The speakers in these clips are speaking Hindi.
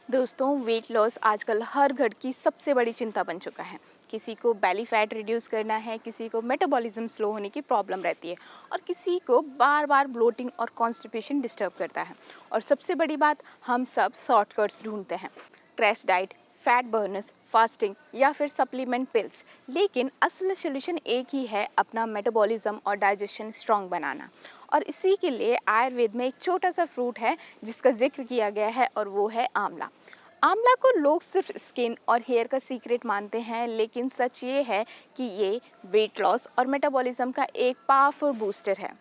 दोस्तों, वेट लॉस आजकल हर घर की सबसे बड़ी चिंता बन चुका है। किसी को बेली फैट रिड्यूस करना है, किसी को मेटाबॉलिज्म स्लो होने की प्रॉब्लम रहती है और किसी को बार बार ब्लोटिंग और कॉन्स्टिपेशन डिस्टर्ब करता है। और सबसे बड़ी बात, हम सब शॉर्टकट्स ढूंढते हैं, crash diet, fat Berners, fasting या फिर सप्लीमेंट पिल्स। लेकिन असल सोल्यूशन एक ही है, अपना मेटाबॉलिज्म और डाइजेशन स्ट्रांग बनाना। और इसी के लिए आयुर्वेद में एक छोटा सा फ्रूट है जिसका जिक्र किया गया है, और वो है आंवला। आंवला को लोग सिर्फ स्किन और हेयर का सीक्रेट मानते हैं, लेकिन सच ये है कि ये वेट लॉस और मेटाबॉलिज्म का एक पावरफुल बूस्टर है।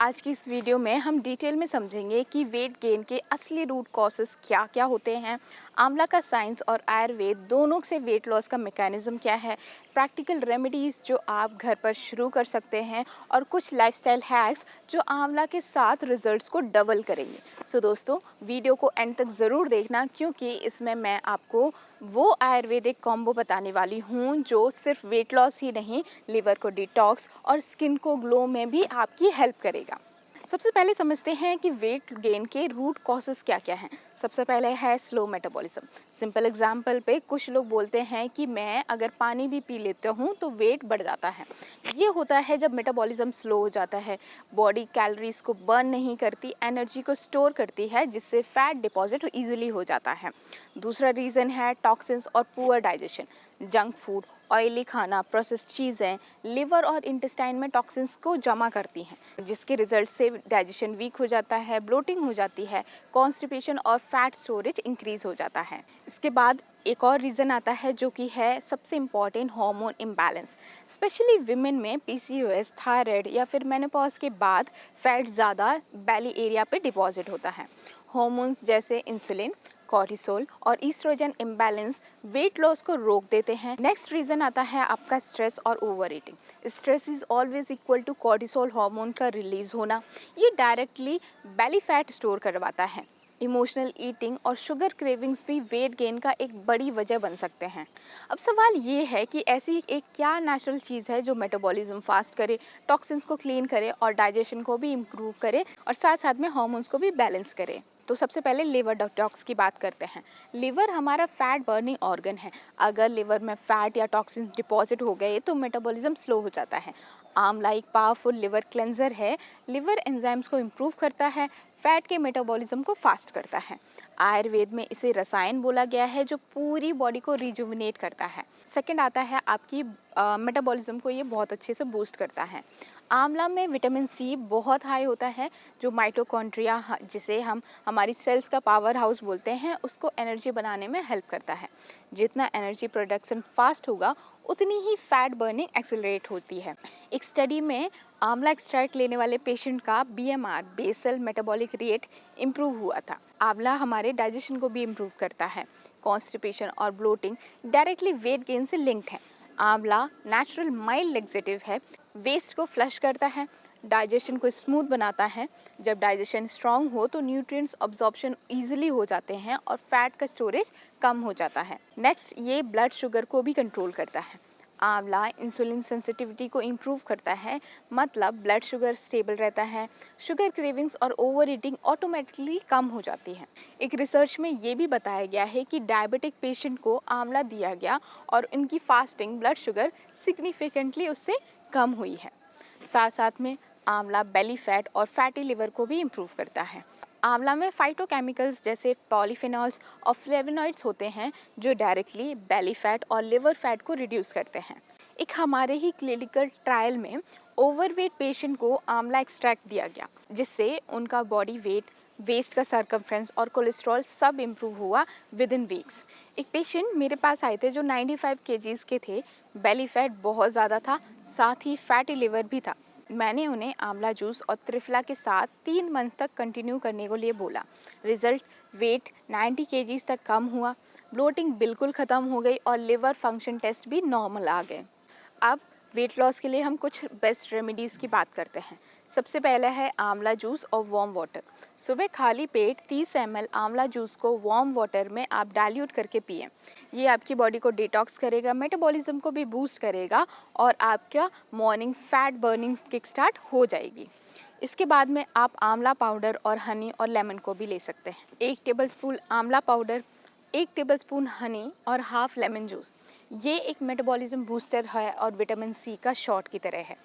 आज की इस वीडियो में हम डिटेल में समझेंगे कि वेट गेन के असली रूट कॉजेस क्या क्या होते हैं, आंवला का साइंस और आयुर्वेद दोनों से वेट लॉस का मैकेनिज्म क्या है, प्रैक्टिकल रेमेडीज़ जो आप घर पर शुरू कर सकते हैं, और कुछ लाइफस्टाइल हैक्स जो आंवला के साथ रिजल्ट्स को डबल करेंगे। सो दोस्तों, वीडियो को एंड तक ज़रूर देखना, क्योंकि इसमें मैं आपको वो आयुर्वेदिक कॉम्बो बताने वाली हूँ जो सिर्फ वेट लॉस ही नहीं, लिवर को डिटॉक्स और स्किन को ग्लो में भी आपकी हेल्प करेगा। सबसे पहले समझते हैं कि वेट गेन के रूट कॉजेस क्या क्या हैं। सबसे पहले है स्लो मेटाबॉलिज्म। सिंपल एग्जांपल पे कुछ लोग बोलते हैं कि मैं अगर पानी भी पी लेता हूँ तो वेट बढ़ जाता है। ये होता है जब मेटाबॉलिज्म स्लो हो जाता है, बॉडी कैलोरीज को बर्न नहीं करती, एनर्जी को स्टोर करती है, जिससे फैट डिपॉजिट इजीली हो जाता है। दूसरा रीज़न है टॉक्सिन्स और poor digestion. Junk food, oily खाना, प्रोसेस्ड चीज़ें लिवर और इंटेस्टाइन में टॉक्सिन्स को जमा करती हैं, जिसके रिजल्ट से डाइजेशन वीक हो जाता है, ब्लोटिंग हो जाती है, कॉन्स्टिपेशन और फैट स्टोरेज इंक्रीज हो जाता है। इसके बाद एक और रीज़न आता है जो कि है सबसे important, hormone imbalance. Specially women में पीसीओएस, थायराइड या फिर मेनोपॉज के बाद फैट ज़्यादा बेली एरिया पे डिपॉजिट होता है। हार्मोन्स जैसे इंसुलिन, कॉर्टिसोल और ईस्ट्रोजन इम्बैलेंस वेट लॉस को रोक देते हैं। नेक्स्ट रीज़न आता है आपका स्ट्रेस और overeating. Stress is always equal to cortisol hormone का रिलीज होना। ये डायरेक्टली बेली फैट स्टोर करवाता है। इमोशनल ईटिंग और शुगर क्रेविंग्स भी वेट गेन का एक बड़ी वजह बन सकते हैं। अब सवाल ये है कि ऐसी एक क्या नेचुरल चीज़ है जो मेटाबॉलिज्म फास्ट करे, टॉक्सिन्स को क्लीन करे और डाइजेशन को भी इम्प्रूव करे, और साथ साथ में हार्मोन्स को भी बैलेंस करे। तो सबसे पहले लिवर डिटॉक्स की बात करते हैं। लिवर हमारा फैट बर्निंग ऑर्गन है। अगर लिवर में फैट या टॉक्सिन्स डिपॉजिट हो गए तो मेटाबॉलिज्म स्लो हो जाता है। आंवला एक पावरफुल लिवर क्लेंजर है। लिवर एंजाइम्स को इम्प्रूव करता है, फैट के मेटाबॉलिज्म को फास्ट करता है। आयुर्वेद में इसे रसायन बोला गया है जो पूरी बॉडी को रिजुविनेट करता है। सेकंड आता है आपकी मेटाबॉलिज्म को ये बहुत अच्छे से बूस्ट करता है। आंवला में विटामिन सी बहुत हाई होता है, जो माइटोकॉन्ड्रिया, जिसे हम हमारी सेल्स का पावर हाउस बोलते हैं, उसको एनर्जी बनाने में हेल्प करता है। जितना एनर्जी प्रोडक्शन फास्ट होगा उतनी ही फैट बर्निंग एक्सेलरेट होती है। एक स्टडी में आंवला एक्सट्रैक्ट लेने वाले पेशेंट का BMR, basal metabolic rate, improve हुआ था। आंवला हमारे डाइजेशन को भी इम्प्रूव करता है। कॉन्स्टिपेशन और ब्लोटिंग डायरेक्टली वेट गेन से लिंक्ड है। आंवला नेचुरल माइल्ड लेक्सेटिव है, वेस्ट को फ्लश करता है, डाइजेशन को स्मूथ बनाता है। जब डाइजेशन स्ट्रांग हो तो न्यूट्रिएंट्स अब्जॉर्प्शन इजीली हो जाते हैं और फैट का स्टोरेज कम हो जाता है। नेक्स्ट, ये ब्लड शुगर को भी कंट्रोल करता है। आंवला इंसुलिन सेंसिटिविटी को इम्प्रूव करता है, मतलब ब्लड शुगर स्टेबल रहता है। शुगर क्रेविंग्स और ओवर ईटिंग ऑटोमेटिकली कम हो जाती है। एक रिसर्च में ये भी बताया गया है कि डायबिटिक पेशेंट को आंवला दिया गया और इनकी फास्टिंग ब्लड शुगर सिग्निफिकेंटली उससे कम हुई है। साथ साथ में आंवला बेली फैट और फैटी लिवर को भी इम्प्रूव करता है। आंवला में फाइटोकेमिकल्स जैसे पॉलीफेनॉल्स और फ्लेवोनॉइड्स होते हैं जो डायरेक्टली बेली फैट और लिवर फैट को रिड्यूस करते हैं। एक हमारे ही क्लिनिकल ट्रायल में ओवरवेट पेशेंट को आंवला एक्सट्रैक्ट दिया गया, जिससे उनका बॉडी वेट, वेस्ट का सर्कमफ्रेंस और कोलेस्ट्रॉल सब इम्प्रूव हुआ विद इन वीक्स। एक पेशेंट मेरे पास आए थे जो 95 केजीज के थे, बेली फैट बहुत ज़्यादा था, साथ ही फैटी लिवर भी था। मैंने उन्हें आंवला जूस और त्रिफला के साथ 3 मंथ तक कंटिन्यू करने को लिए बोला। रिजल्ट, वेट 90 केजीज तक कम हुआ, ब्लोटिंग बिल्कुल ख़त्म हो गई और लिवर फंक्शन टेस्ट भी नॉर्मल आ गए। अब वेट लॉस के लिए हम कुछ बेस्ट रेमेडीज़ की बात करते हैं। सबसे पहला है आंवला जूस और वार्म वाटर। सुबह खाली पेट 30 ml आंवला जूस को वार्म वाटर में आप डाइल्यूट करके पिएं। ये आपकी बॉडी को डिटॉक्स करेगा, मेटाबॉलिज्म को भी बूस्ट करेगा और आपका morning fat burning kick start हो जाएगी। इसके बाद में आप आंवला पाउडर और हनी और लेमन को भी ले सकते हैं। 1 टेबलस्पून आंवला पाउडर, 1 टेबलस्पून हनी और हाफ लेमन जूस, ये एक मेटाबॉलिज्म बूस्टर है और विटामिन सी का शॉट की तरह है।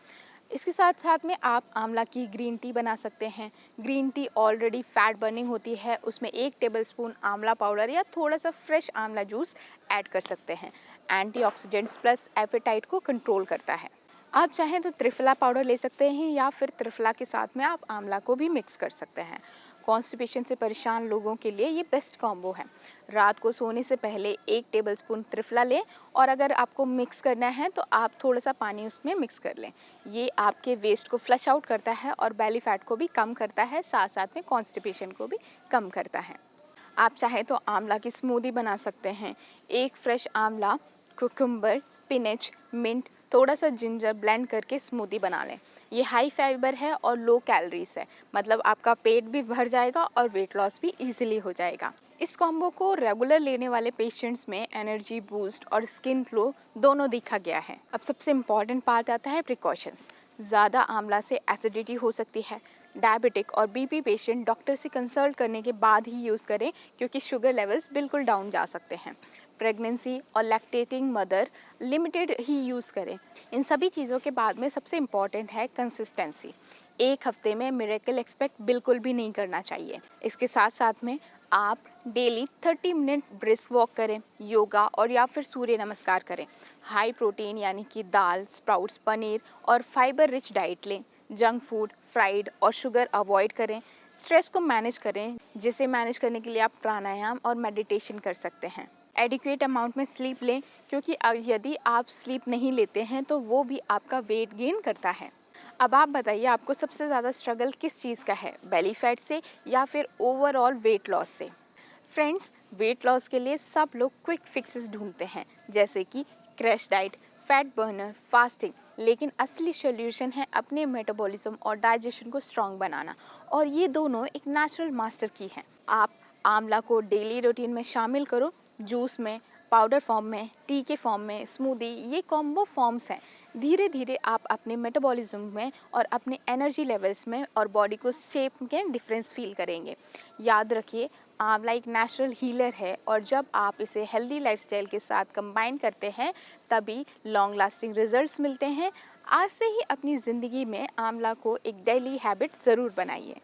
इसके साथ साथ में आप आंवला की ग्रीन टी बना सकते हैं। Green tea already fat burning होती है, उसमें 1 टेबलस्पून आंवला पाउडर या थोड़ा सा फ्रेश आंवला जूस ऐड कर सकते हैं। एंटीऑक्सीडेंट्स प्लस एपेटाइट को कंट्रोल करता है। आप चाहें तो त्रिफला पाउडर ले सकते हैं या फिर त्रिफला के साथ में आप आंवला को भी मिक्स कर सकते हैं। कॉन्स्टिपेशन से परेशान लोगों के लिए ये बेस्ट कॉम्बो है। रात को सोने से पहले 1 टेबलस्पून त्रिफला लें और अगर आपको मिक्स करना है तो आप थोड़ा सा पानी उसमें मिक्स कर लें। ये आपके वेस्ट को फ्लश आउट करता है और बेली फैट को भी कम करता है, साथ साथ में कॉन्स्टिपेशन को भी कम करता है। आप चाहें तो आंवला की स्मूदी बना सकते हैं। एक फ्रेश आंवला, कुकुम्बर, स्पिनच, मिंट, थोड़ा सा जिंजर ब्लेंड करके स्मूदी बना लें। ये हाई फाइबर है और लो कैलोरीज है, मतलब आपका पेट भी भर जाएगा और वेट लॉस भी इजीली हो जाएगा। इस कॉम्बो को रेगुलर लेने वाले पेशेंट्स में एनर्जी बूस्ट और स्किन ग्लो दोनों देखा गया है। अब सबसे इम्पॉर्टेंट पार्ट आता है प्रिकॉशंस। ज़्यादा आंवला से एसिडिटी हो सकती है। डायबिटिक और बीपी पेशेंट डॉक्टर से कंसल्ट करने के बाद ही यूज़ करें, क्योंकि शुगर लेवल्स बिल्कुल डाउन जा सकते हैं। प्रेगनेंसी और लैक्टेटिंग मदर लिमिटेड ही यूज़ करें। इन सभी चीज़ों के बाद में सबसे इम्पॉर्टेंट है कंसिस्टेंसी। एक हफ्ते में मिरेकल एक्सपेक्ट बिल्कुल भी नहीं करना चाहिए। इसके साथ साथ में आप डेली 30 मिनट ब्रिस्क वॉक करें, योगा और या फिर सूर्य नमस्कार करें। हाई प्रोटीन यानी कि दाल, स्प्राउट्स, पनीर और फाइबर रिच डाइट लें। जंक फूड, फ्राइड और शुगर अवॉइड करें। स्ट्रेस को मैनेज करें, जिसे मैनेज करने के लिए आप प्राणायाम और मेडिटेशन कर सकते हैं। एडिक्वेट अमाउंट में स्लीप लें, क्योंकि यदि आप स्लीप नहीं लेते हैं तो वो भी आपका वेट गेन करता है। अब आप बताइए, आपको सबसे ज़्यादा स्ट्रगल किस चीज़ का है, बेली फैट से या फिर ओवरऑल वेट लॉस से? फ्रेंड्स, वेट लॉस के लिए सब लोग क्विक फिक्सेस ढूंढते हैं, जैसे कि crash diet, fat burner, fasting. लेकिन असली सॉल्यूशन है अपने मेटाबॉलिज्म और डाइजेशन को स्ट्रॉन्ग बनाना, और ये दोनों एक नेचुरल मास्टर की हैं। आप आंवला को डेली रूटीन में शामिल करो, जूस में, पाउडर फॉर्म में, टी के फॉर्म में, स्मूदी, ये कॉम्बो फॉर्म्स हैं। धीरे धीरे आप अपने मेटाबॉलिज्म में और अपने एनर्जी लेवल्स में और बॉडी को शेप के डिफरेंस फील करेंगे। याद रखिए, आंवला एक नेचुरल हीलर है और जब आप इसे हेल्दी लाइफस्टाइल के साथ कंबाइन करते हैं तभी लॉन्ग लास्टिंग रिजल्ट्स मिलते हैं। आज से ही अपनी ज़िंदगी में आंवला को एक डेली हैबिट ज़रूर बनाइए।